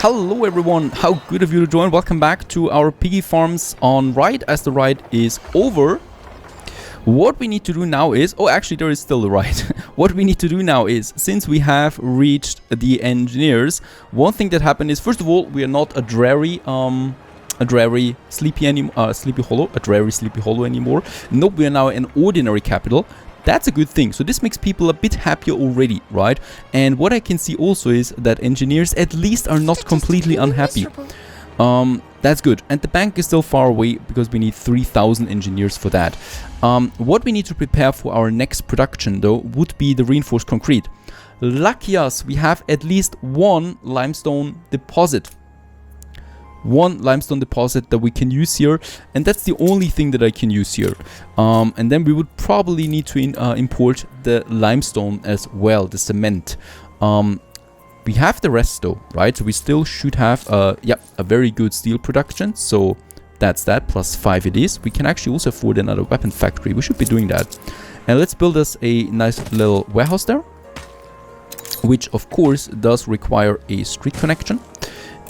Hello everyone, how good of you to join. Welcome back to our piggy farms on ride, as the ride is over. What we need to do now is, oh actually there is still the ride. What we need to do now is, since we have reached the engineers, one thing that happened is, first of all, we are not a dreary sleepy hollow anymore. Nope, we are now an ordinary capital. That's a good thing. So this makes people a bit happier already, right? And what I can see also is that engineers at least are not completely unhappy. That's good. And the bank is still far away because we need 3,000 engineers for that. What we need to prepare for our next production though would be the reinforced concrete. Lucky us, we have at least one limestone deposit. One limestone deposit that we can use here, and that's the only thing that I can use here. And then we would probably need to import the limestone as well, the cement. We have the rest though, right? So we still should have a very good steel production. So that's that, plus 5 it is. We can actually also afford another weapon factory. We should be doing that. And let's build us a nice little warehouse there, which of course does require a street connection.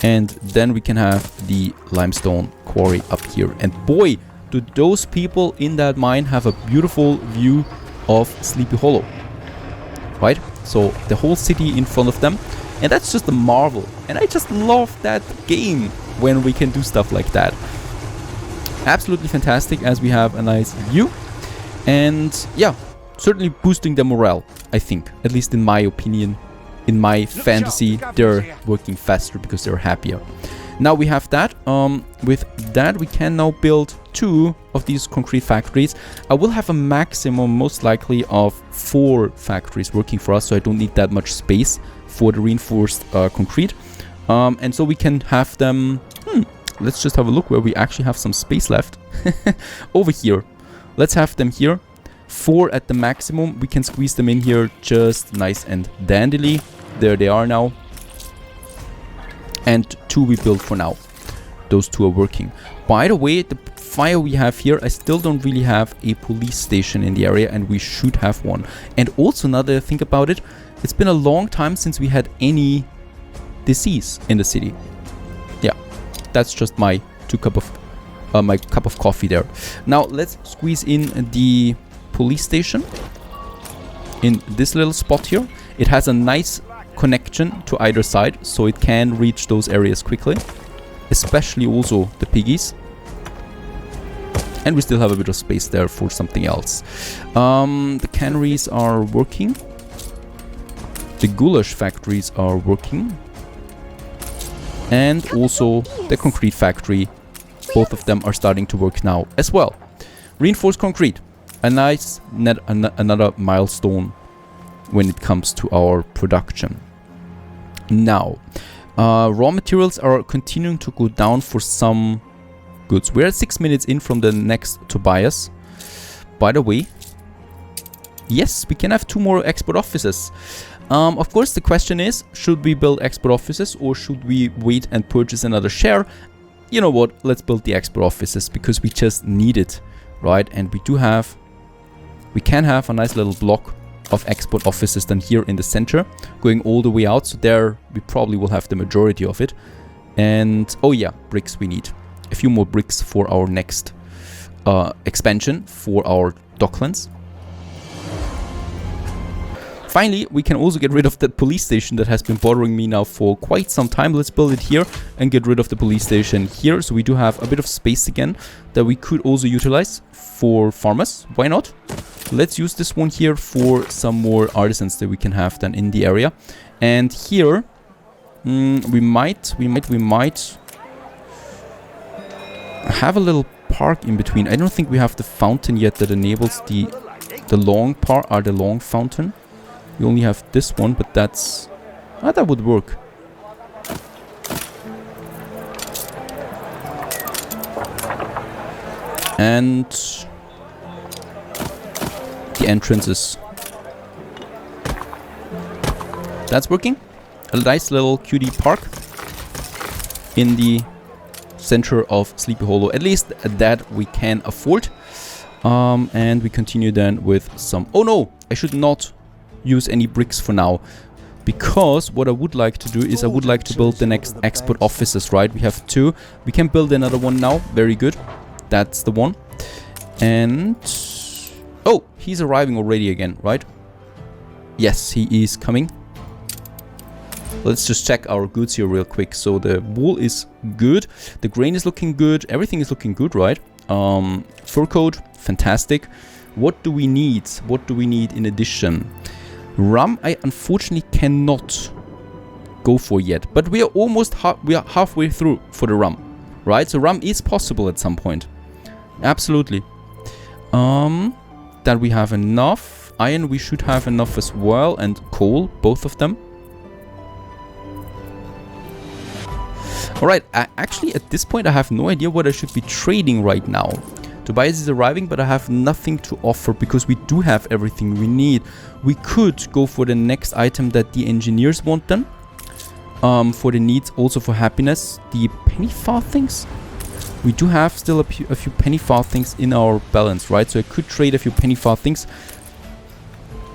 And then we can have the limestone quarry up here. And boy, do those people in that mine have a beautiful view of Sleepy Hollow. Right? So the whole city in front of them. And that's just a marvel. And I just love that game when we can do stuff like that. Absolutely fantastic, as we have a nice view. And yeah, certainly boosting the morale, I think. At least in my opinion. In my fantasy, they're working faster because they're happier. Now we have that. With that, we can now build 2 of these concrete factories. I will have a maximum, most likely, of 4 factories working for us, so I don't need that much space for the reinforced concrete. And so we can have them... let's just have a look where we actually have some space left. Over here. Let's have them here. 4 at the maximum. We can squeeze them in here just nice and dandily. There they are now. And 2 we built for now. Those 2 are working. By the way, the fire we have here, I still don't really have a police station in the area, and we should have one. And also, now that I think about it, it's been a long time since we had any disease in the city. Yeah, that's just my cup of coffee there. Now let's squeeze in the police station in this little spot here. It has a nice connection to either side, so it can reach those areas quickly, especially also the piggies. And we still have a bit of space there for something else. The canneries are working. The goulash factories are working. And also the concrete factory. Both of them are starting to work now as well. Reinforced concrete. A nice another milestone when it comes to our production. Now, raw materials are continuing to go down for some goods. We're at 6 minutes in from the next Tobias. By the way, yes, we can have 2 more export offices. Of course, the question is, should we build export offices or should we wait and purchase another share? You know what, let's build the export offices because we just need it, right? And we can have a nice little block of export offices then here in the center, going all the way out. So there we probably will have the majority of it. And oh yeah, bricks we need. A few more bricks for our next expansion for our docklands. Finally, we can also get rid of that police station that has been bothering me now for quite some time. Let's build it here and get rid of the police station here. So we do have a bit of space again that we could also utilize for farmers. Why not? Let's use this one here for some more artisans that we can have then in the area. And here, we might have a little park in between. I don't think we have the fountain yet that enables the long part, or the long fountain. We only have this one, but that's... that would work. And... the entrances. That's working. A nice little cutie park in the center of Sleepy Hollow. At least that we can afford. And we continue then with some... oh no! I should not use any bricks for now. Because what I would like to do is I would like to build the next export offices, right? We have 2. We can build another one now. Very good. That's the one. And... oh, he's arriving already again, right? Yes, he is coming. Let's just check our goods here real quick. So the wool is good. The grain is looking good. Everything is looking good, right? Fur coat, fantastic. What do we need? What do we need in addition? Rum, I unfortunately cannot go for yet. But we are almost halfway through for the rum, right? So rum is possible at some point. Absolutely. That we have enough. Iron we should have enough as well. And coal, both of them. Alright, actually at this point I have no idea what I should be trading right now. Tobias is arriving, but I have nothing to offer because we do have everything we need. We could go for the next item that the engineers want then. For the needs, also for happiness. The penny farthings. We do have still a few penny farthings in our balance, right? So I could trade a few penny farthings.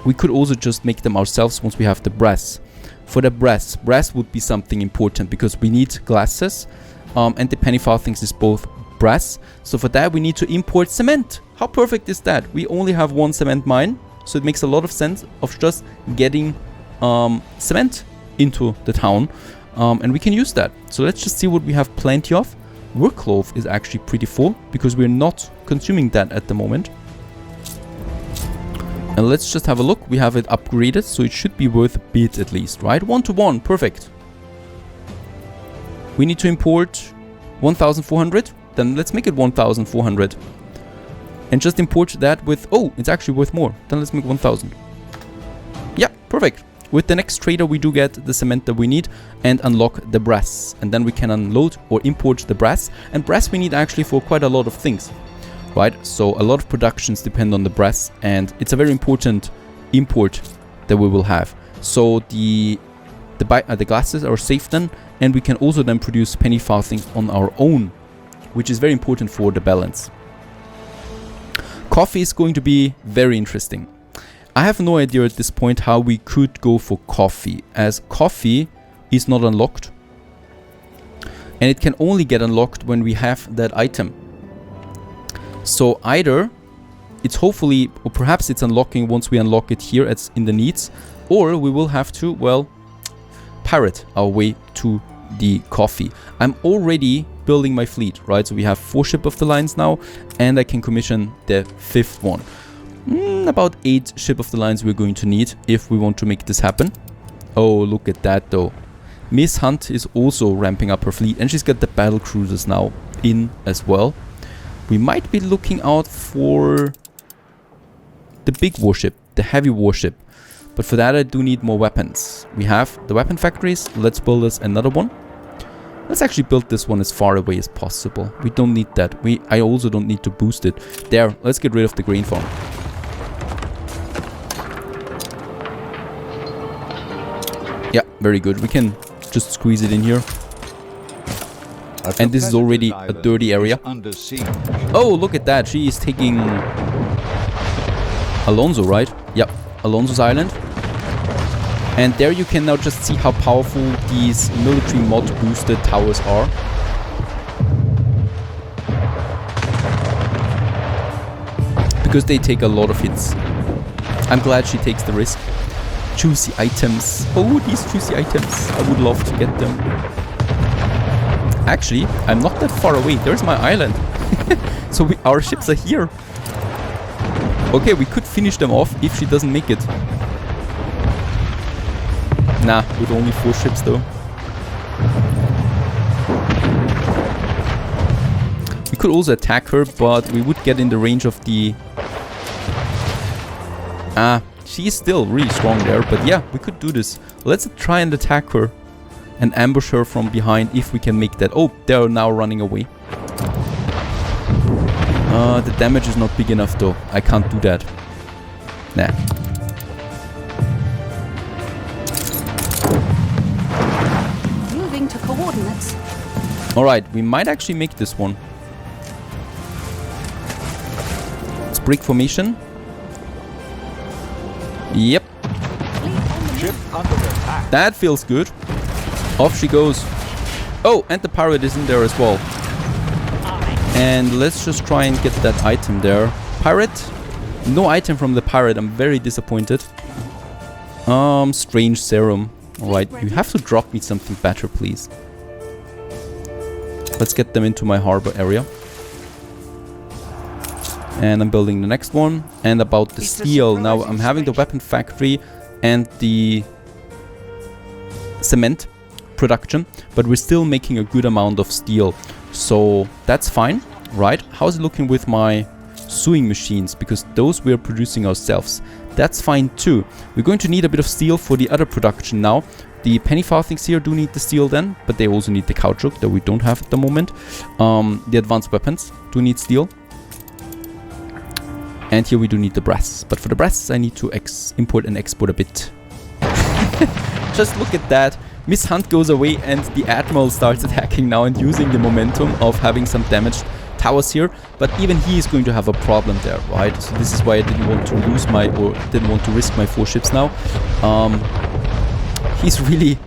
We could also just make them ourselves once we have the brass. For the brass would be something important because we need glasses. And the penny farthings is both brass. So for that we need to import cement. How perfect is that? We only have 1 cement mine, so it makes a lot of sense of just getting cement into the town, and we can use that. So let's just see what we have plenty of. Workcloth is actually pretty full because we're not consuming that at the moment. And let's just have a look. We have it upgraded, so it should be worth a bit at least, right? 1-to-1, perfect. We need to import 1,400. Then let's make it 1,400. And just import that with... oh, it's actually worth more. Then let's make 1,000. Yeah, perfect. With the next trader, we do get the cement that we need and unlock the brass. And then we can unload or import the brass. And brass we need actually for quite a lot of things, right? So a lot of productions depend on the brass. And it's a very important import that we will have. So the glasses are safe then. And we can also then produce penny farthings on our own, which is very important for the balance. Coffee is going to be very interesting. I have no idea at this point how we could go for coffee, as coffee is not unlocked. And it can only get unlocked when we have that item. So either it's hopefully, or perhaps it's unlocking once we unlock it here in the needs, or we will have to, well, pirate our way to the coffee. I'm already building my fleet, right? So we have 4 ship of the lines now, and I can commission the 5th one. About 8 ship of the lines we're going to need if we want to make this happen. Oh, look at that though. Miss Hunt is also ramping up her fleet, and she's got the battle cruisers now in as well. We might be looking out for the big warship, the heavy warship. But for that I do need more weapons. We have the weapon factories. Let's build us another one. Let's actually build this one as far away as possible. We don't need that. I also don't need to boost it. There, let's get rid of the grain farm. Yeah, very good. We can just squeeze it in here. And this is already a dirty area. Oh, look at that. She is taking Alonso, right? Yep, Alonso's island. And there you can now just see how powerful these military mod boosted towers are. Because they take a lot of hits. I'm glad she takes the risk. Juicy items. Oh, these juicy items. I would love to get them. Actually, I'm not that far away. There's my island. So our ships are here. Okay, we could finish them off if she doesn't make it. Nah, with only 4 ships though. We could also attack her, but we would get in the range of the... she is still really strong there, but yeah, we could do this. Let's try and attack her and ambush her from behind if we can make that. Oh, they're now running away. The damage is not big enough though. I can't do that. Nah. Moving to coordinates. Alright, we might actually make this one. Let's break formation. Yep. Ship under attack. That feels good. Off she goes. Oh, and the pirate is in there as well. And let's just try and get that item there. Pirate? No item from the pirate. I'm very disappointed. Strange serum. Alright, you have to drop me something better, please. Let's get them into my harbor area. And I'm building the next one. And about the steel. Now I'm having the weapon factory and the cement production, but we're still making a good amount of steel. So that's fine, right? How's it looking with my sewing machines? Because those we're producing ourselves. That's fine too. We're going to need a bit of steel for the other production now. The penny farthings here do need the steel then, but they also need the caoutchouc that we don't have at the moment. The advanced weapons do need steel. And here we do need the brass. But for the brass, I need to import and export a bit. Just look at that. Miss Hunt goes away and the Admiral starts attacking now and using the momentum of having some damaged towers here. But even he is going to have a problem there, right? So this is why I didn't want to lose my, or didn't want to risk my 4 ships now. He's really...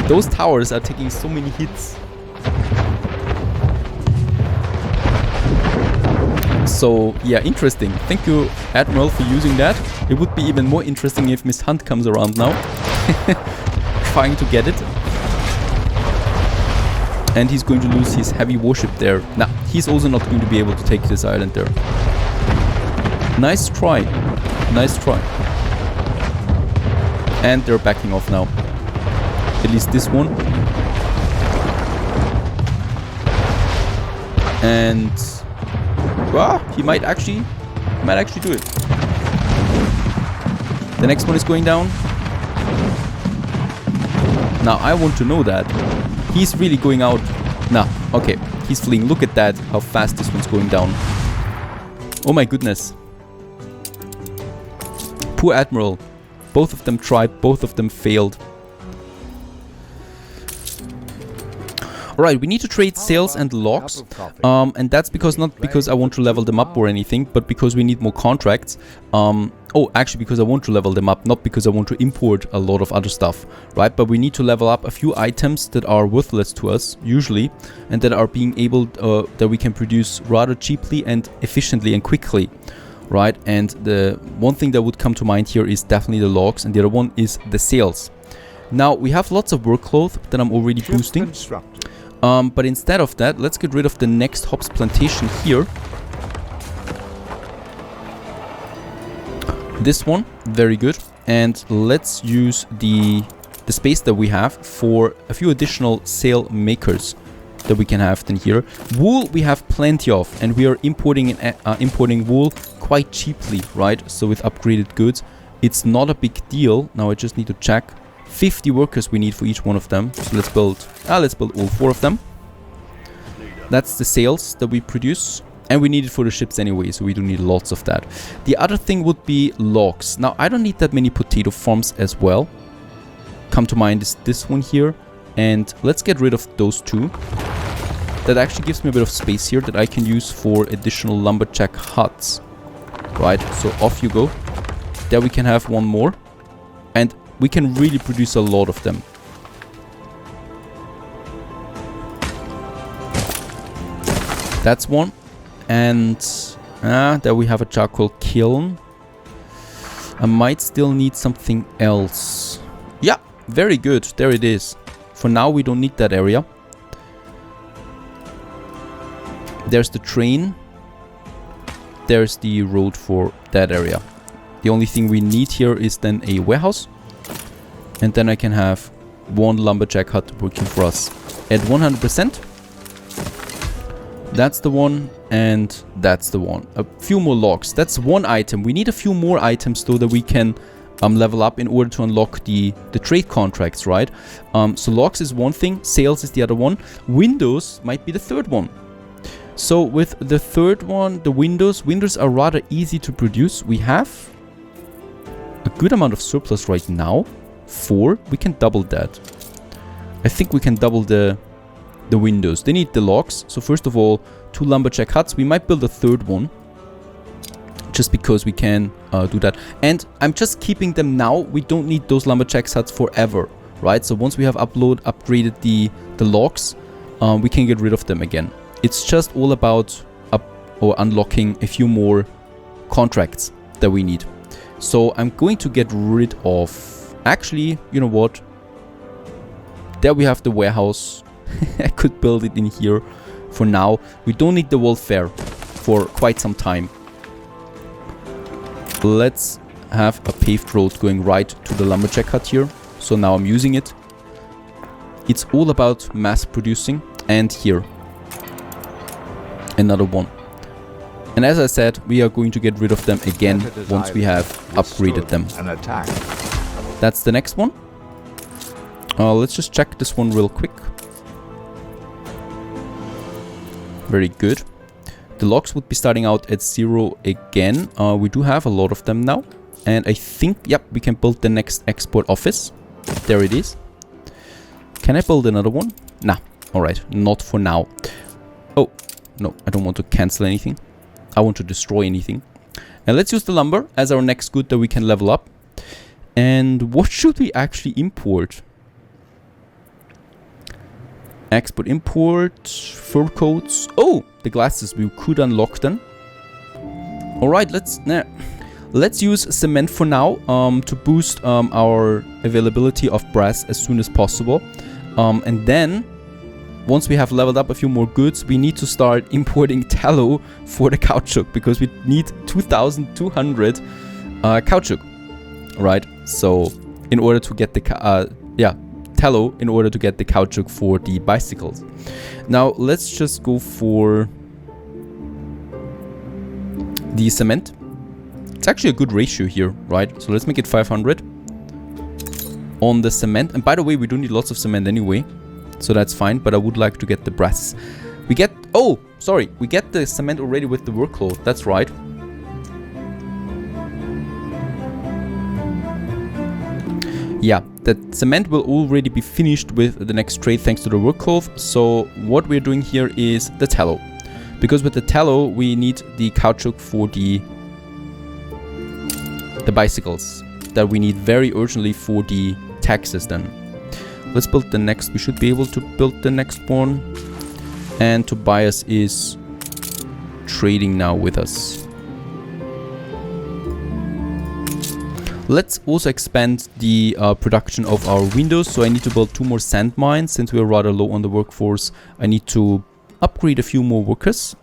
Those towers are taking so many hits. So, yeah, interesting. Thank you, Admiral, for using that. It would be even more interesting if Miss Hunt comes around now. Trying to get it. And he's going to lose his heavy warship there. Nah, he's also not going to be able to take this island there. Nice try. Nice try. And they're backing off now. At least this one. And... well, he might actually do it. The next one is going down. Now, I want to know that. He's really going out. Nah, okay. He's fleeing. Look at that, how fast this one's going down. Oh my goodness. Poor Admiral. Both of them tried, both of them failed. Alright, we need to trade sails and logs. And that's because, not because I want to level them up or anything, but because we need more contracts. Oh, actually because I want to level them up, not because I want to import a lot of other stuff, right? But we need to level up a few items that are worthless to us, usually, and that are being able, that we can produce rather cheaply and efficiently and quickly, right? And the one thing that would come to mind here is definitely the logs, and the other one is the sails. Now, we have lots of workload that I'm already boosting. But instead of that, let's get rid of the next hops plantation here. This one, very good. And let's use the space that we have for a few additional sail makers that we can have then here. Wool we have plenty of, and we are importing wool quite cheaply, right? So with upgraded goods, it's not a big deal. Now I just need to check. 50 workers we need for each one of them. So let's build all 4 of them. That's the sails that we produce. And we need it for the ships anyway, so we do need lots of that. The other thing would be logs. Now, I don't need that many potato farms as well. Come to mind is this one here. And let's get rid of those 2. That actually gives me a bit of space here that I can use for additional lumberjack huts. Right, so off you go. There we can have one more. And we can really produce a lot of them. That's one. And there we have a charcoal kiln. I might still need something else. Yeah, very good. There it is. For now, we don't need that area. There's the train. There's the road for that area. The only thing we need here is then a warehouse. And then I can have one lumberjack hut working for us at 100%. That's the one, and that's the one. A few more logs. That's one item. We need a few more items though that we can level up in order to unlock the trade contracts, right? So logs is one thing, sales is the other one. Windows might be the third one. So with the third one, the windows are rather easy to produce. We have a good amount of surplus right now. 4, we can double that. I think we can double the windows. They need the logs. So first of all, 2 lumberjack huts. We might build a third one. just because we can do that. And I'm just keeping them now. We don't need those lumberjack huts forever, right? So once we have upgraded the logs, we can get rid of them again. It's just all about unlocking a few more contracts that we need. So I'm going to get rid of... Actually, you know what? There we have the warehouse. I could build it in here for now. We don't need the welfare for quite some time. Let's have a paved road going right to the lumberjack hut here. So now I'm using it. It's all about mass producing. And here, another one. And as I said, we are going to get rid of them again once we have upgraded them. That's the next one. Let's just check this one real quick. Very good. The logs would be starting out at 0 again. We do have a lot of them now. And I think, yep, we can build the next export office. There it is. Can I build another one? Nah. Alright, not for now. Oh, no, I don't want to cancel anything. I want to destroy anything. And let's use the lumber as our next good that we can level up. And what should we actually import? Export, import, fur coats. Oh, the glasses, we could unlock them. Alright, let's use cement for now to boost our availability of brass as soon as possible. And then, once we have leveled up a few more goods, we need to start importing tallow for the caoutchouc, because we need 2,200 caoutchouc, right? So, in order to get the tallow, in order to get the caoutchouc for the bicycles. Now, let's just go for the cement. It's actually a good ratio here, right? So let's make it 500 on the cement. And by the way, we don't need lots of cement anyway, so that's fine, but I would like to get the brass. We get... Oh, sorry. We get the cement already with the workload. That's right. Yeah, the cement will already be finished with the next trade thanks to the workload. So what we're doing here is the tallow. Because with the tallow, we need the caoutchouc for the bicycles that we need very urgently for the taxes then. Let's build the next. We should be able to build the next one. And Tobias is trading now with us. Let's also expand the production of our windows. So I need to build 2 more sand mines. Since we're rather low on the workforce, I need to upgrade a few more workers.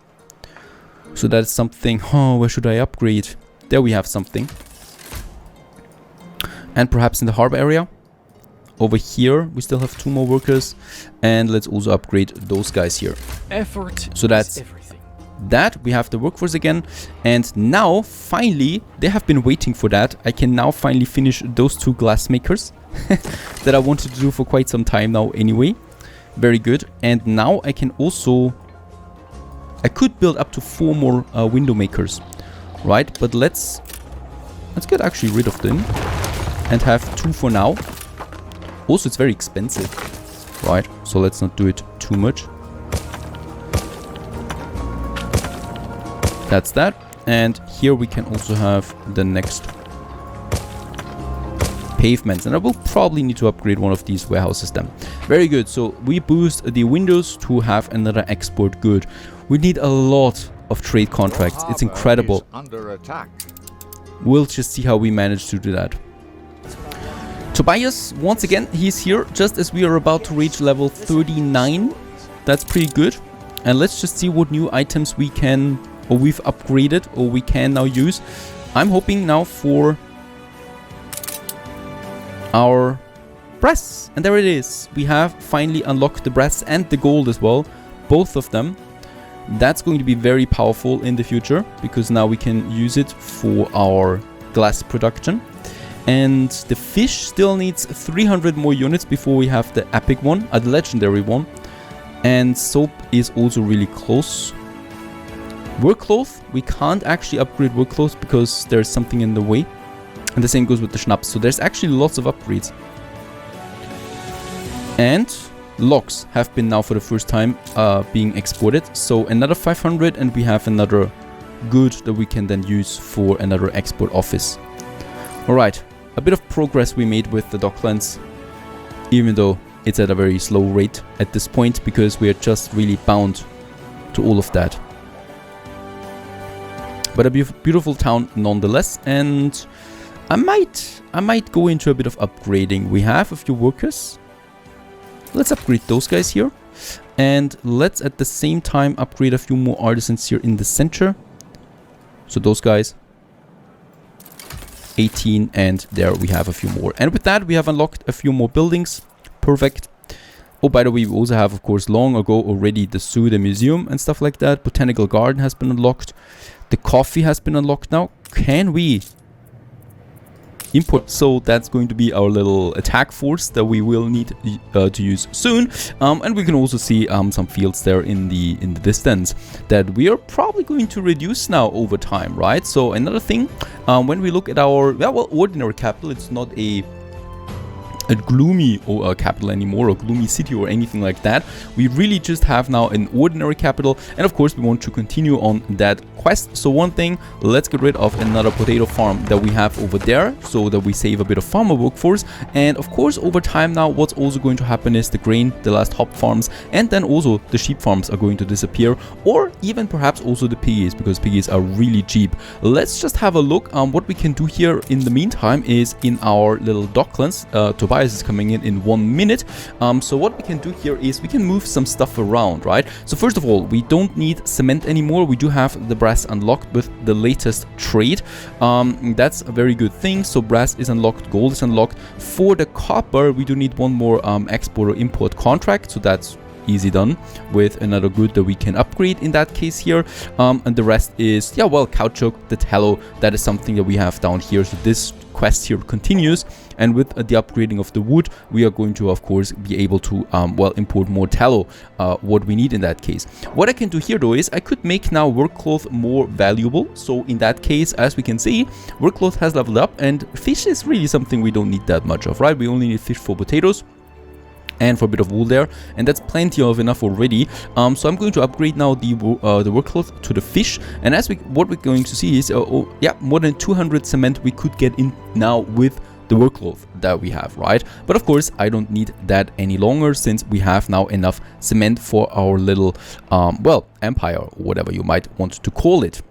So that's something. Oh, where should I upgrade? There we have something. And perhaps in the harbor area. Over here, we still have 2 more workers. And let's also upgrade those guys here. Effort. So that's everything. That. We have the workforce again. And now, finally, they have been waiting for that. I can now finally finish those 2 glass makers that I wanted to do for quite some time now anyway. Very good. And now I can also... I could build up to 4 more window makers. Right? But let's get actually rid of them. And have 2 for now. Also, it's very expensive. Right? So let's not do it too much. That's that. And here we can also have the next pavements. And I will probably need to upgrade one of these warehouses then. Very good. So we boost the windows to have another export good. We need a lot of trade contracts. It's incredible. Under attack. We'll just see how we manage to do that. Tobias, once again, he's here just as we are about to reach level 39. That's pretty good. And let's just see what new items we can, or we've upgraded, or we can now use. I'm hoping now for our brass. And there it is. We have finally unlocked the brass and the gold as well. Both of them. That's going to be very powerful in the future, because now we can use it for our glass production. And the fish still needs 300 more units before we have the epic one, the legendary one. And soap is also really close. Workcloth, we can't actually upgrade workcloth because there's something in the way. And the same goes with the schnapps. So there's actually lots of upgrades. And logs have been now for the first time being exported. So another 500 and we have another good that we can then use for another export office. Alright, a bit of progress we made with the docklands, even though it's at a very slow rate at this point, because we are just really bound to all of that. But a beautiful town nonetheless, and I might go into a bit of upgrading. We have a few workers. Let's upgrade those guys here. And let's at the same time upgrade a few more artisans here in the center. So those guys, 18, and there we have a few more. And with that, we have unlocked a few more buildings. Perfect. Oh, by the way, we also have, of course, long ago already the zoo, the museum and stuff like that. Botanical garden has been unlocked. The coffee has been unlocked now. Can we import? So that's going to be our little attack force that we will need to use soon. And we can also see some fields there in the distance that we are probably going to reduce now over time, right? So another thing, when we look at our ordinary capital, it's not a gloomy capital anymore, or gloomy city or anything like that. We really just have now an ordinary capital, and of course we want to continue on that quest. So one thing, let's get rid of another potato farm that we have over there, so that we save a bit of farmer workforce. And of course over time now, what's also going to happen is the grain, the last hop farms, and then also the sheep farms are going to disappear, or even perhaps also the piggies, because piggies are really cheap. Let's just have a look. What we can do here in the meantime is in our little docklands. Tobias is coming in 1 minute. So what we can do here is we can move some stuff around, right? So first of all, we don't need cement anymore. We do have the brass unlocked with the latest trade. That's a very good thing. So brass is unlocked, gold is unlocked. For the copper, we do need one more export or import contract. So that's easy done with another good that we can upgrade in that case here. And the rest is, yeah, well, caoutchouc, the tallow, that is something that we have down here. So this quest here continues, and with the upgrading of the wood, we are going to, of course, be able to well, import more tallow, what we need in that case. What I can do here though is I could make now work cloth more valuable. So in that case, as we can see, work cloth has leveled up, and fish is really something we don't need that much of, right? We only need fish for potatoes and for a bit of wool there, and that's plenty of enough already. So I'm going to upgrade now the work cloth to the fish, and what we're going to see is yeah, more than 200 cement we could get in now with the work cloth that we have, right? But of course I don't need that any longer, since we have now enough cement for our little well, empire, or whatever you might want to call it.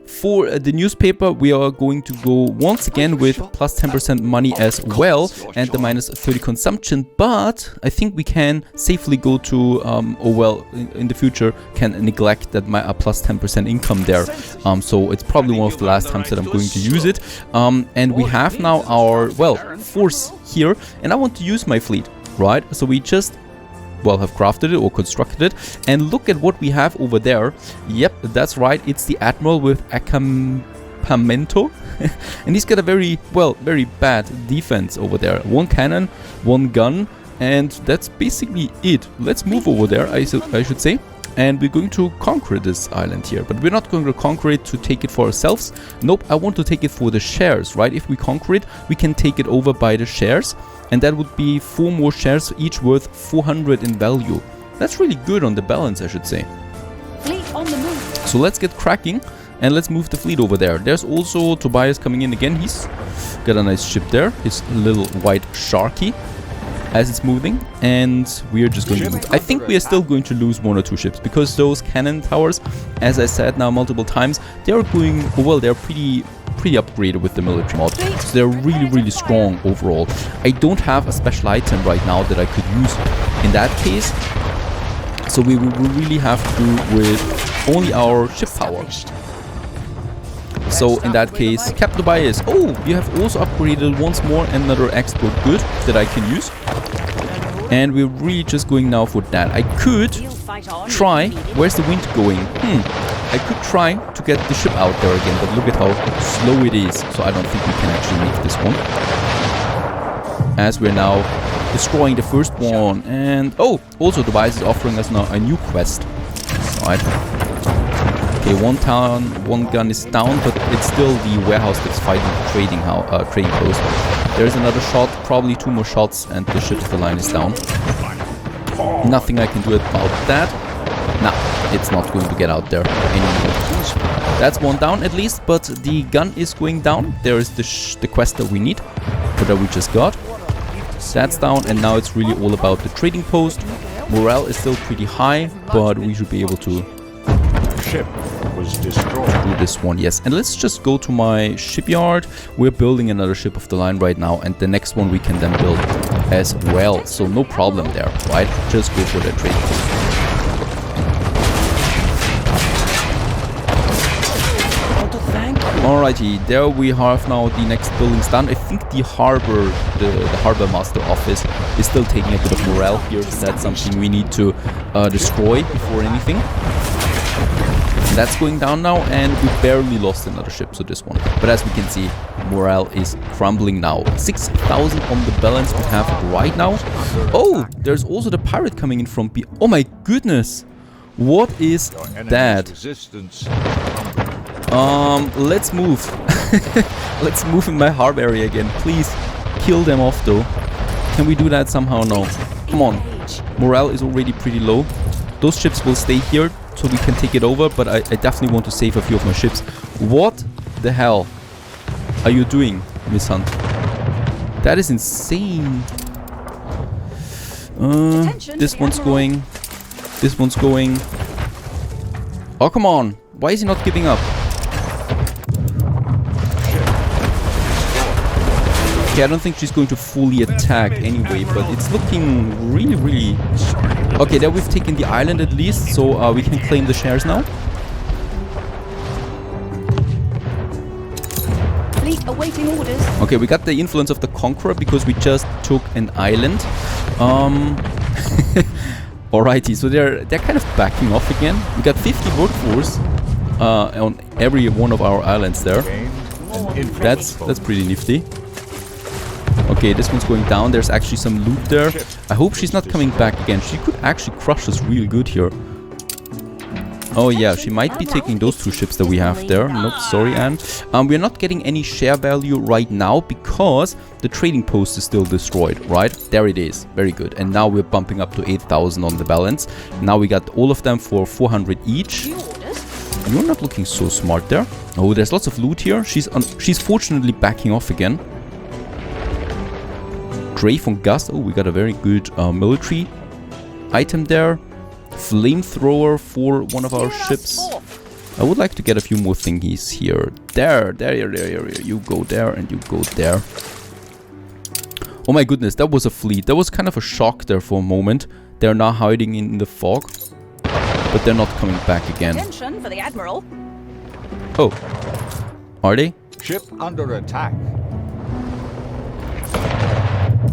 For the newspaper, we are going to go once again with plus 10% money as well, and the minus 30 consumption, but I think we can safely go to, oh well, in the future can neglect that plus 10% income there. So it's probably one of the last times that I'm going to use it. And we have now our, well, force here, and I want to use my fleet, right? So we just, well, have crafted it or constructed it, and look at what we have over there. Yep, that's right, it's the admiral with acampamento and he's got a very, well, very bad defense over there. One cannon, one gun, and that's basically it. Let's move over there, I should say, and we're going to conquer this island here. But we're not going to conquer it to take it for ourselves. Nope, I want to take it for the shares, right? If we conquer it, we can take it over by the shares, and that would be 4 more shares, each worth 400 in value. That's really good on the balance, I should say. Fleet on the move. So let's get cracking, and let's move the fleet over there. There's also Tobias coming in again. He's got a nice ship there, his little white sharky, as it's moving, and we are just going to move. I think we are still going to lose 1 or 2 ships, because those cannon towers, as I said now multiple times, they are going, well, they're pretty upgraded with the military mod, so they're really strong overall. I don't have a special item right now that I could use in that case, so we will really have to do with only our ship power. So in that case, Captain Tobias, oh, you have also upgraded once more another export good that I can use, and we're really just going now for that. I could try, where's the wind going? I could try to get the ship out there again, but look at how slow it is. So I don't think we can actually make this one, as we're now destroying the first one. And oh, also Tobias is offering us now a new quest. Right. Okay, 1 town, 1 gun is down, but it's still the warehouse that's fighting the trading post. There's another shot, probably 2 more shots, and the ship of the line is down. Nothing I can do about that. Nah, it's not going to get out there anymore. That's one down at least, but the gun is going down. There is the quest that we need, or that we just got. That's down, and now it's really all about the trading post. Morale is still pretty high, but we should be able to Ship was destroyed. do this one, yes. And let's just go to my shipyard. We're building another ship of the line right now, and the next one we can then build as well. So no problem there, right? Just go for the trade post. Alrighty, there we have now the next buildings done. I think the harbor, the harbor master office is still taking a bit of morale here. So that's something we need to destroy before anything. That's going down now, and we barely lost another ship, so this one. But as we can see, morale is crumbling now. 6,000 on the balance we have right now. Oh, there's also the pirate coming in from B. Oh my goodness. What is that? Let's move. Let's move in my harbor area again. Please kill them off though. Can we do that somehow? No. Come on. Morale is already pretty low. Those ships will stay here so we can take it over, but I definitely want to save a few of my ships. What the hell are you doing, Miss Hunt? That is insane. This one's going. This one's going. Oh, come on. Why is he not giving up? Okay, I don't think she's going to fully attack anyway, but it's looking really, really... Okay, there we've taken the island at least, so we can claim the shares now. Fleet awaiting orders. Okay, we got the influence of the conqueror because we just took an island. Alrighty, so they're kind of backing off again. We got 50 workforce on every one of our islands there. That's pretty nifty. Okay, this one's going down. There's actually some loot there. I hope she's not coming back again. She could actually crush us real good here. Oh yeah, she might be taking those two ships that we have there. Nope, sorry, Anne. We're not getting any share value right now because the trading post is still destroyed, right? There it is. Very good. And now we're bumping up to 8,000 on the balance. Now we got all of them for 400 each. You're not looking so smart there. Oh, there's lots of loot here. She's fortunately backing off again. Dray von Gust. Oh, we got a very good military item there. Flamethrower for one of our ships. I would like to get a few more thingies here. There. You go there and you go there. Oh my goodness, that was a fleet. That was kind of a shock there for a moment. They're now hiding in the fog, but they're not coming back again. Attention for the Admiral. Oh, are they? Ship under attack.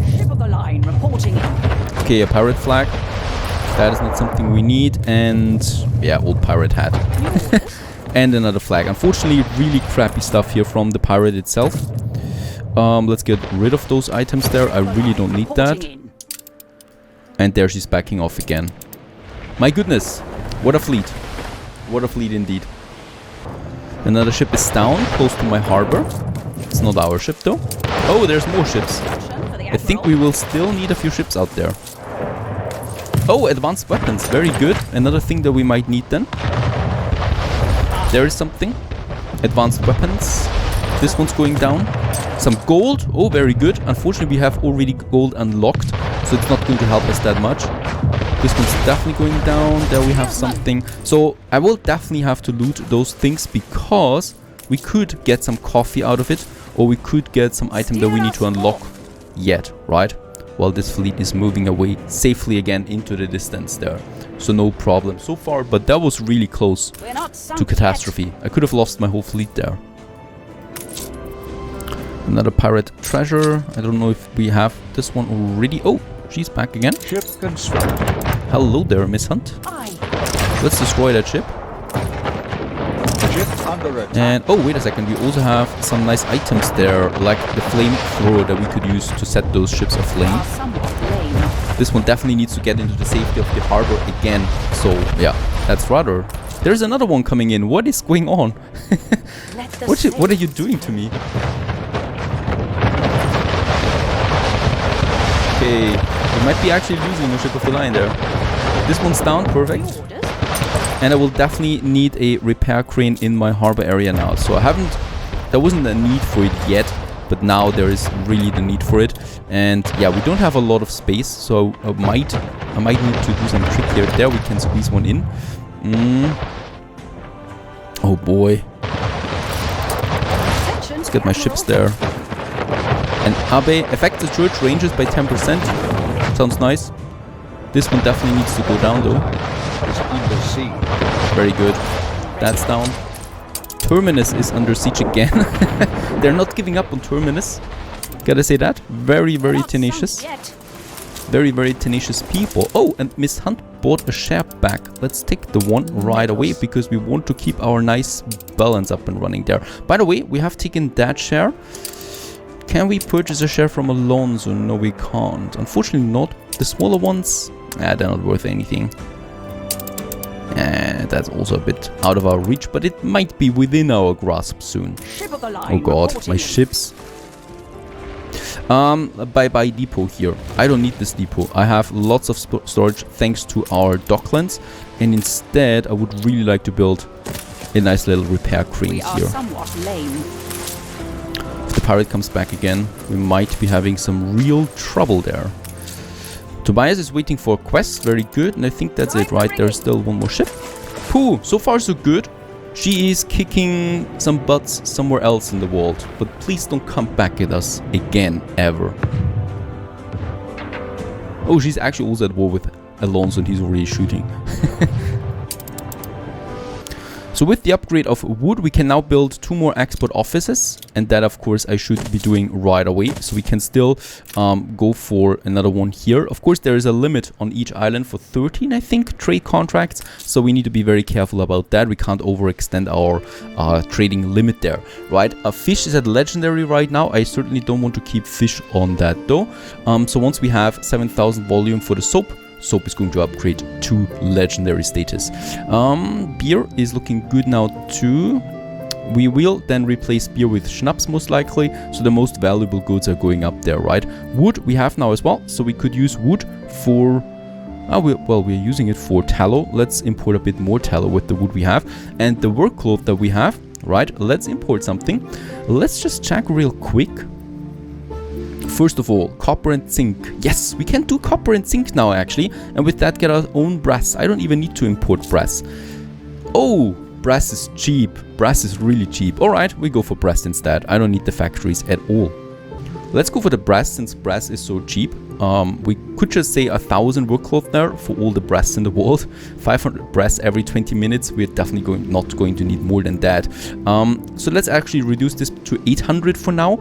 Ship of the line reporting in. Okay, a pirate flag. That is not something we need. And yeah, old pirate hat. And another flag. Unfortunately, really crappy stuff here from the pirate itself. Let's get rid of those items there. I really don't need that. And there she's backing off again. My goodness, what a fleet. What a fleet indeed. Another ship is down, close to my harbor. It's not our ship though. Oh, there's more ships. I think we will still need a few ships out there. Oh, advanced weapons. Very good. Another thing that we might need then. There is something. Advanced weapons. This one's going down. Some gold. Oh, very good. Unfortunately, we have already gold unlocked, so it's not going to help us that much. This one's definitely going down. There we have something. So I will definitely have to loot those things because we could get some coffee out of it, or we could get some item that we need to unlock yet, right? While this fleet is moving away safely again into the distance there. So no problem so far, but that was really close to catastrophe. I could have lost my whole fleet there. Another pirate treasure. I don't know if we have this one already. Oh, she's back again. Ship constructed. Hello there, Miss Hunt. Let's destroy that ship. Ship under attack. And oh, wait a second, we also have some nice items there, like the flamethrower that we could use to set those ships aflame. This one definitely needs to get into the safety of the harbor again. So yeah, that's rather. There's another one coming in. What is going on? What are you doing to me? Okay, we might be actually losing the ship of the line there. This one's down, perfect. And I will definitely need a repair crane in my harbor area now. So there wasn't a need for it yet, but now there is really the need for it. And yeah, we don't have a lot of space, so I might need to do some trick here. There we can squeeze one in. Oh boy. Let's get my ships there. And Abe affects the church ranges by 10%. Sounds nice. This one definitely needs to go down though. Is under siege. Very good. That's down. Terminus is under siege again. They're not giving up on Terminus. Gotta say that. Very, very tenacious. Very, very tenacious people. Oh, and Miss Hunt bought a share back. Let's take the one right away because we want to keep our nice balance up and running there. By the way, we have taken that share. Can we purchase a share from Alonso? No, we can't. Unfortunately not. The smaller ones, they're not worth anything. And that's also a bit out of our reach, but it might be within our grasp soon. Oh god, my ships. Bye-bye depot here. I don't need this depot. I have lots of storage thanks to our docklands. And instead, I would really like to build a nice little repair crane here. If the pirate comes back again, we might be having some real trouble there. Tobias is waiting for a quest. Very good. And I think that's it, right? There's still one more ship. Pooh, so far so good. She is kicking some butts somewhere else in the world. But please don't come back at us again, ever. Oh, she's actually also at war with Alonso and he's already shooting. So with the upgrade of wood, we can now build 2 more export offices. And that, of course, I should be doing right away. So we can still go for another one here. Of course, there is a limit on each island for 13, I think, trade contracts. So we need to be very careful about that. We can't overextend our trading limit there, right? Fish is at legendary right now. I certainly don't want to keep fish on that, though. So once we have 7,000 volume for the soap is going to upgrade to legendary status. Beer is looking good now too. We will then replace beer with schnapps most likely, so the most valuable goods are going up there, right? Wood we have now as well, so we could use wood for... we're using it for tallow. Let's import a bit more tallow with the wood we have. And the work cloth that we have, right? Let's import something. Let's just check real quick. First of all, copper and zinc. Yes, we can do copper and zinc now actually. And with that get our own brass. I don't even need to import brass. Oh, brass is cheap. Brass is really cheap. Alright, we go for brass instead. I don't need the factories at all. Let's go for the brass since brass is so cheap. We could just say 1,000 work cloth there for all the brass in the world. 500 brass every 20 minutes. We're definitely not going to need more than that. So let's actually reduce this to 800 for now.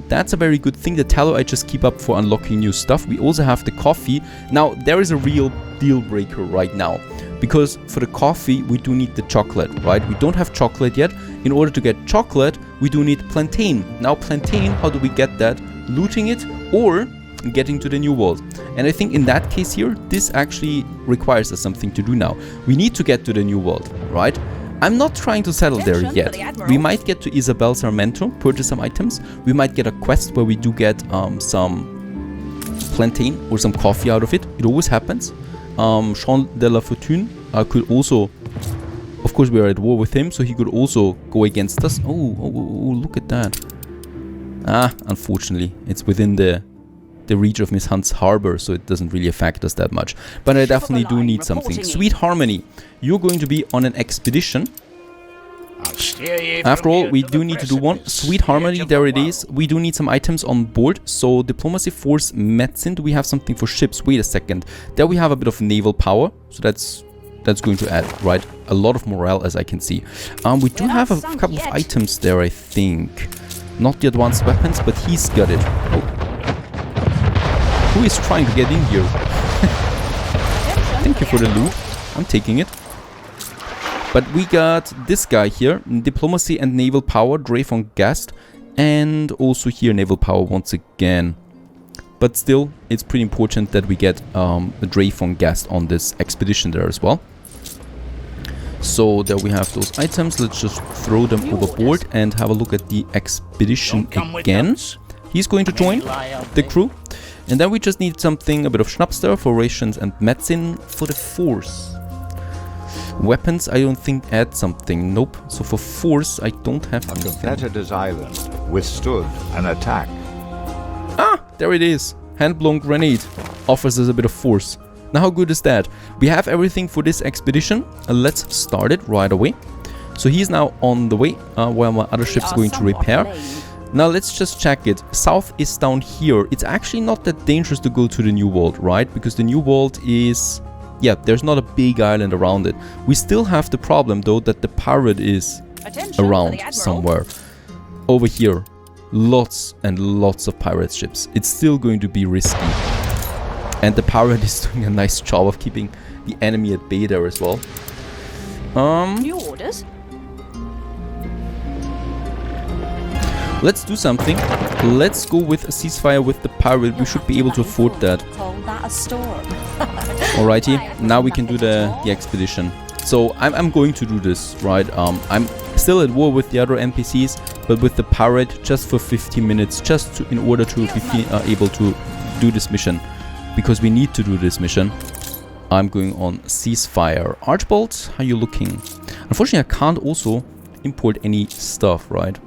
That's a very good thing. The tallow I just keep up for unlocking new stuff. We also have the coffee. Now, there is a real deal breaker right now. Because for the coffee, we do need the chocolate, right? We don't have chocolate yet. In order to get chocolate, we do need plantain. Now, plantain, how do we get that? Looting it or getting to the new world. And I think in that case here, this actually requires us something to do now. We need to get to the new world, right? I'm not trying to settle there yet. We might get to Isabel Sarmento, purchase some items. We might get a quest where we do get some plantain or some coffee out of it. It always happens. Jean de la Fortune could also, of course we are at war with him, so he could also go against us. Oh, look at that. Unfortunately, it's within the reach of Miss Hunt's harbor, so it doesn't really affect us that much. But I definitely do need something. Sweet Harmony, you're going to be on an expedition. After all, we do need to do one. Sweet Harmony, there it is. We do need some items on board. So Diplomacy, Force, Medicine. Do we have something for ships? Wait a second. There we have a bit of naval power. So that's going to add, right, a lot of morale as I can see. We do have a couple of items there, I think. Not the advanced weapons, but he's got it. Oh. Who is trying to get in here? Thank you for the loot. I'm taking it. But we got this guy here, Diplomacy and Naval Power, Dre von Gast, and also here Naval Power once again. But still, it's pretty important that we get Dre von Gast on this expedition there as well. So there we have those items. Let's just throw them overboard and have a look at the expedition again. He's going to join the crew. And then we just need something, a bit of schnapps there for rations and medicine for the force. Weapons, I don't think add something. Nope. So for force, I don't have A anything. competitor's island withstood an attack. Ah, there it is. Hand-blown grenade. Offers us a bit of force. Now how good is that? We have everything for this expedition. Let's start it right away. So he's now on the way while my other ship's going to repair. Now let's just check it. South is down here. It's actually not that dangerous to go to the New World, right? Because the New World is... yeah, there's not a big island around it. We still have the problem though that the pirate is around somewhere. Over here. Lots and lots of pirate ships. It's still going to be risky. And the pirate is doing a nice job of keeping the enemy at bay there as well. New orders? Let's do something. Let's go with a ceasefire with the pirate. We should be able to afford that. Call that a storm. Alrighty, now we can do the expedition. So I'm going to do this, right? I'm still at war with the other NPCs, but with the pirate just for 15 minutes, just in order to be able to do this mission. Because we need to do this mission. I'm going on ceasefire. Archbold, how are you looking? Unfortunately, I can't also import any stuff, right?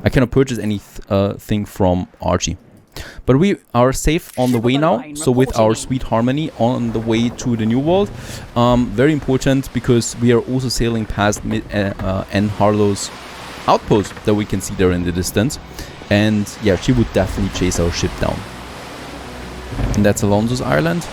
I cannot purchase anything from Archie. But we are safe on the way now. So with our sweet harmony on the way to the New World. Very important because we are also sailing past Anne Harlow's outpost that we can see there in the distance. And yeah, she would definitely chase our ship down. And that's Alonso's Island.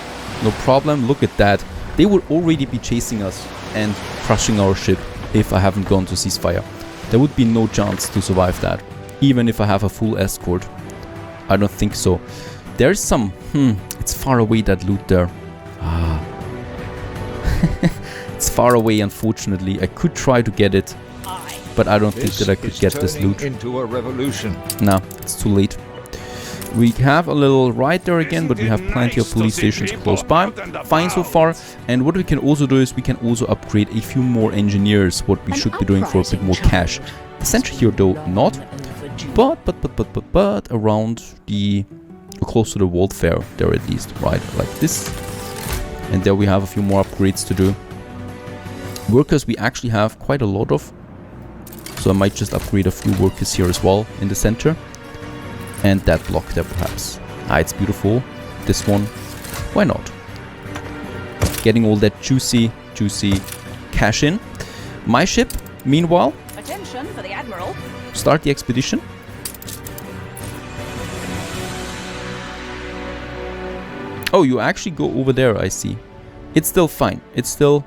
No problem. Look at that. They would already be chasing us and crushing our ship if I haven't gone to ceasefire. There would be no chance to survive that. Even if I have a full escort. I don't think so. There's some... it's far away, that loot there. Ah. It's far away, unfortunately. I could try to get it. But I don't think that I could get this loot. Into a revolution. Nah, it's too late. We have a little ride there again, but we have plenty of police stations close by. Fine so far. And what we can also do is we can also upgrade a few more engineers, what we should be doing for a bit more cash. The sentry here though, not. But around the... close to the world fair there at least, right? Like this. And there we have a few more upgrades to do. Workers we actually have quite a lot of. So I might just upgrade a few workers here as well in the center. And that block there perhaps. Ah, it's beautiful. This one. Why not? Getting all that juicy cash in. My ship, meanwhile. Attention for the Admiral. Start the expedition. Oh, you actually go over there, I see. It's still fine. It's still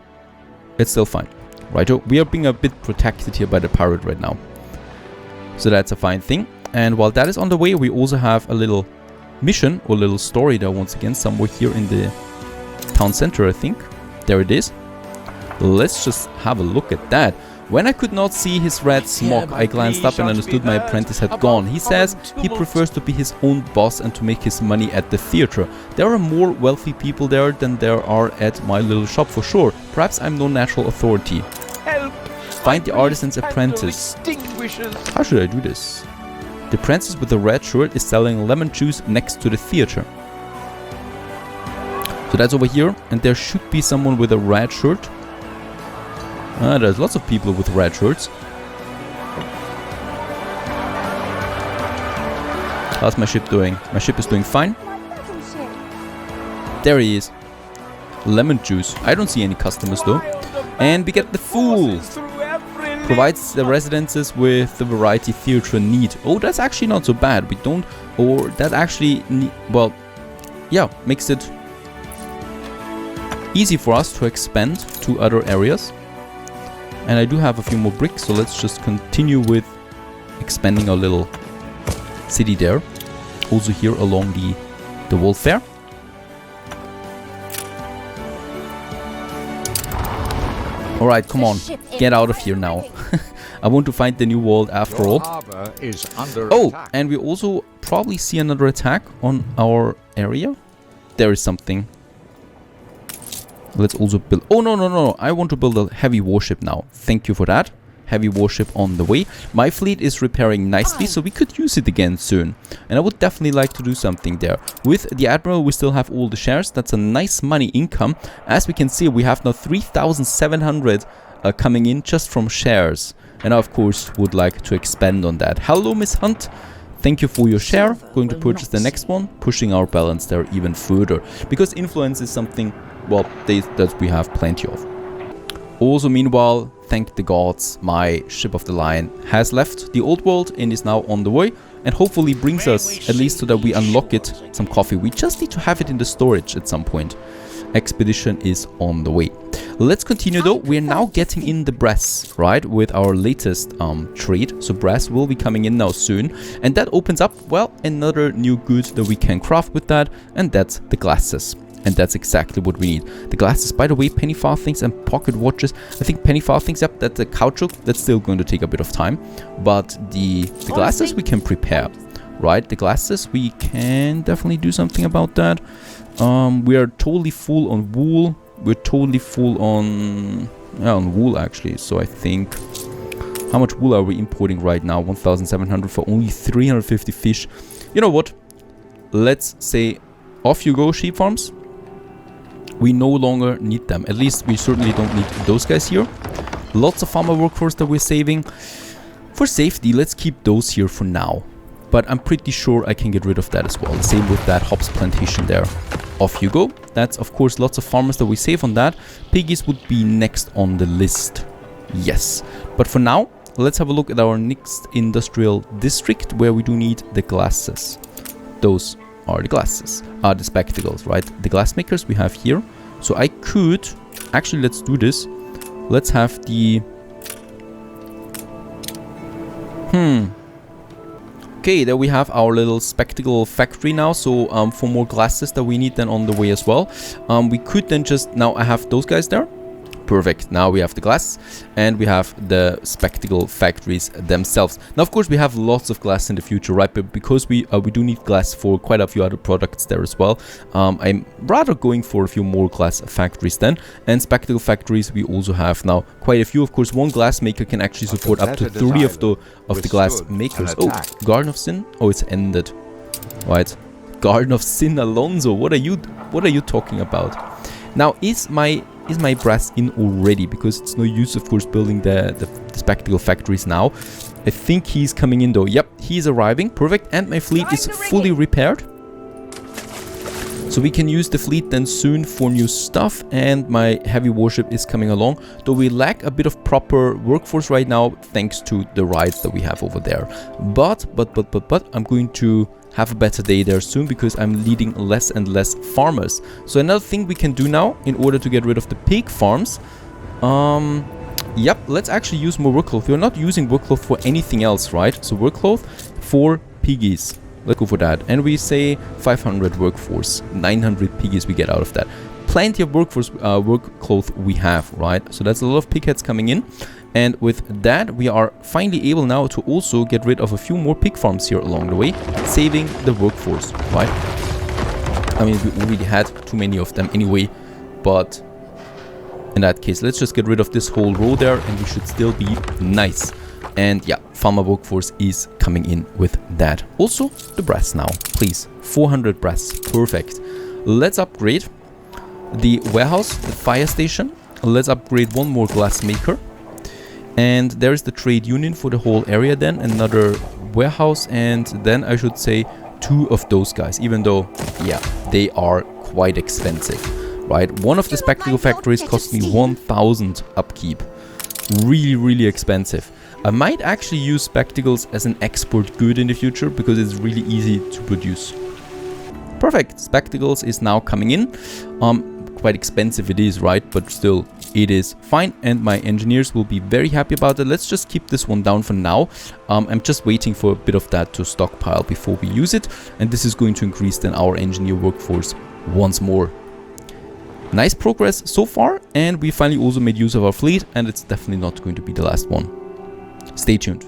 fine. Right, we are being a bit protected here by the pirate right now. So that's a fine thing. And while that is on the way, we also have a little mission or little story there once again somewhere here in the town center, I think. There it is. Let's just have a look at that. When I could not see his red smock, I glanced up and understood my apprentice had gone. He says he prefers to be his own boss and to make his money at the theater. There are more wealthy people there than there are at my little shop for sure. Perhaps I'm no natural authority. Help! Find the artisan's apprentice. How should I do this? The apprentice with the red shirt is selling lemon juice next to the theater. So that's over here, and there should be someone with a red shirt. There's lots of people with red shirts. How's my ship doing? My ship is doing fine. There he is. Lemon juice. I don't see any customers though. And we get the fool. Provides the residences with the variety theatre need. Oh, that's actually not so bad. We don't... Or that actually... Well, yeah, makes it easy for us to expand to other areas. And I do have a few more bricks, so let's just continue with expanding our little city there. Also here along the world fair. Alright, come on. Get out of here now. I want to find the new world after all. Oh, and we also probably see another attack on our area. There is something. Let's also build... Oh, no. I want to build a heavy warship now. Thank you for that. heavy warship on the way. My fleet is repairing nicely, so we could use it again soon. And I would definitely like to do something there. With the Admiral, we still have all the shares. That's a nice money income. As we can see, we have now 3,700 coming in just from shares. And I, of course, would like to expand on that. Hello, Miss Hunt. Thank you for your share. Going to purchase the next one, pushing our balance there even further. Because influence is something, well, that we have plenty of. Also, meanwhile, thank the gods, my ship of the line has left the old world and is now on the way. And hopefully brings us, at least so that we unlock it, some coffee. We just need to have it in the storage at some point. Expedition is on the way. Let's continue though. We're now getting in the brass, right, with our latest trade. So brass will be coming in now soon. And that opens up, well, another new good that we can craft with that. And that's the glasses. And that's exactly what we need. The glasses, by the way, penny farthings and pocket watches. I think penny farthings, yep, that's the caoutchouc. That's still going to take a bit of time. But the glasses we can prepare, right? The glasses, we can definitely do something about that. We are totally full on wool. We're totally full on wool actually. So I think, how much wool are we importing right now? 1,700 for only 350 fish. You know what? Let's say off you go, sheep farms. We no longer need them. At least we certainly don't need those guys here. Lots of farmer workforce that we're saving. For safety, let's keep those here for now. But I'm pretty sure I can get rid of that as well. Same with that hops plantation there. Off you go. That's of course lots of farmers that we save on that. Piggies would be next on the list. Yes. But for now, let's have a look at our next industrial district where we do need the glasses. Those are the glasses. The spectacles, right? The glass makers we have here. So I could... Actually, let's do this. Let's have the... Okay, there we have our little spectacle factory now. So for more glasses that we need then on the way as well. We could then just... Now I have those guys there. Perfect. Now we have the glass and we have the spectacle factories themselves. Now, of course, we have lots of glass in the future, right? But because we do need glass for quite a few other products there as well, I'm rather going for a few more glass factories then. And spectacle factories, we also have now quite a few. Of course, one glass maker can actually support up to 3 of the glass makers. Oh, Garden of Sin. Oh, it's ended. Right. Garden of Sin, Alonso. What are you talking about? Now, is my brass in already? Because it's no use, of course, building the spectacle factories now. I think he's coming in though. Yep, he's arriving. Perfect. And my fleet is fully repaired. So we can use the fleet then soon for new stuff. And my heavy warship is coming along. Though we lack a bit of proper workforce right now, thanks to the rides that we have over there. But I'm going to have a better day there soon because I'm leading less and less farmers. So another thing we can do now in order to get rid of the pig farms, yep, let's actually use more workcloth. We're not using workcloth for anything else, right? So workcloth for piggies. Let's go for that. And we say 500 workforce, 900 piggies we get out of that. Plenty of workforce workcloth we have, right? So that's a lot of pig heads coming in. And with that, we are finally able now to also get rid of a few more pig farms here along the way, saving the workforce, right? I mean, we already had too many of them anyway, but in that case, let's just get rid of this whole row there and we should still be nice. And yeah, farmer workforce is coming in with that. Also, the brass now, please. 400 brass, perfect. Let's upgrade the warehouse, the fire station. Let's upgrade one more glass maker. And there's the trade union for the whole area then, another warehouse, and then I should say 2 of those guys, even though, yeah, they are quite expensive, right? One of the spectacle factories cost me 1,000 upkeep. Really, really expensive. I might actually use spectacles as an export good in the future because it's really easy to produce. Perfect. Spectacles is now coming in. Quite expensive it is, right? But still, it is fine. And my engineers will be very happy about it. Let's just keep this one down for now. I'm just waiting for a bit of that to stockpile before we use it. And this is going to increase then our engineer workforce once more. Nice progress so far. And we finally also made use of our fleet. And it's definitely not going to be the last one. Stay tuned.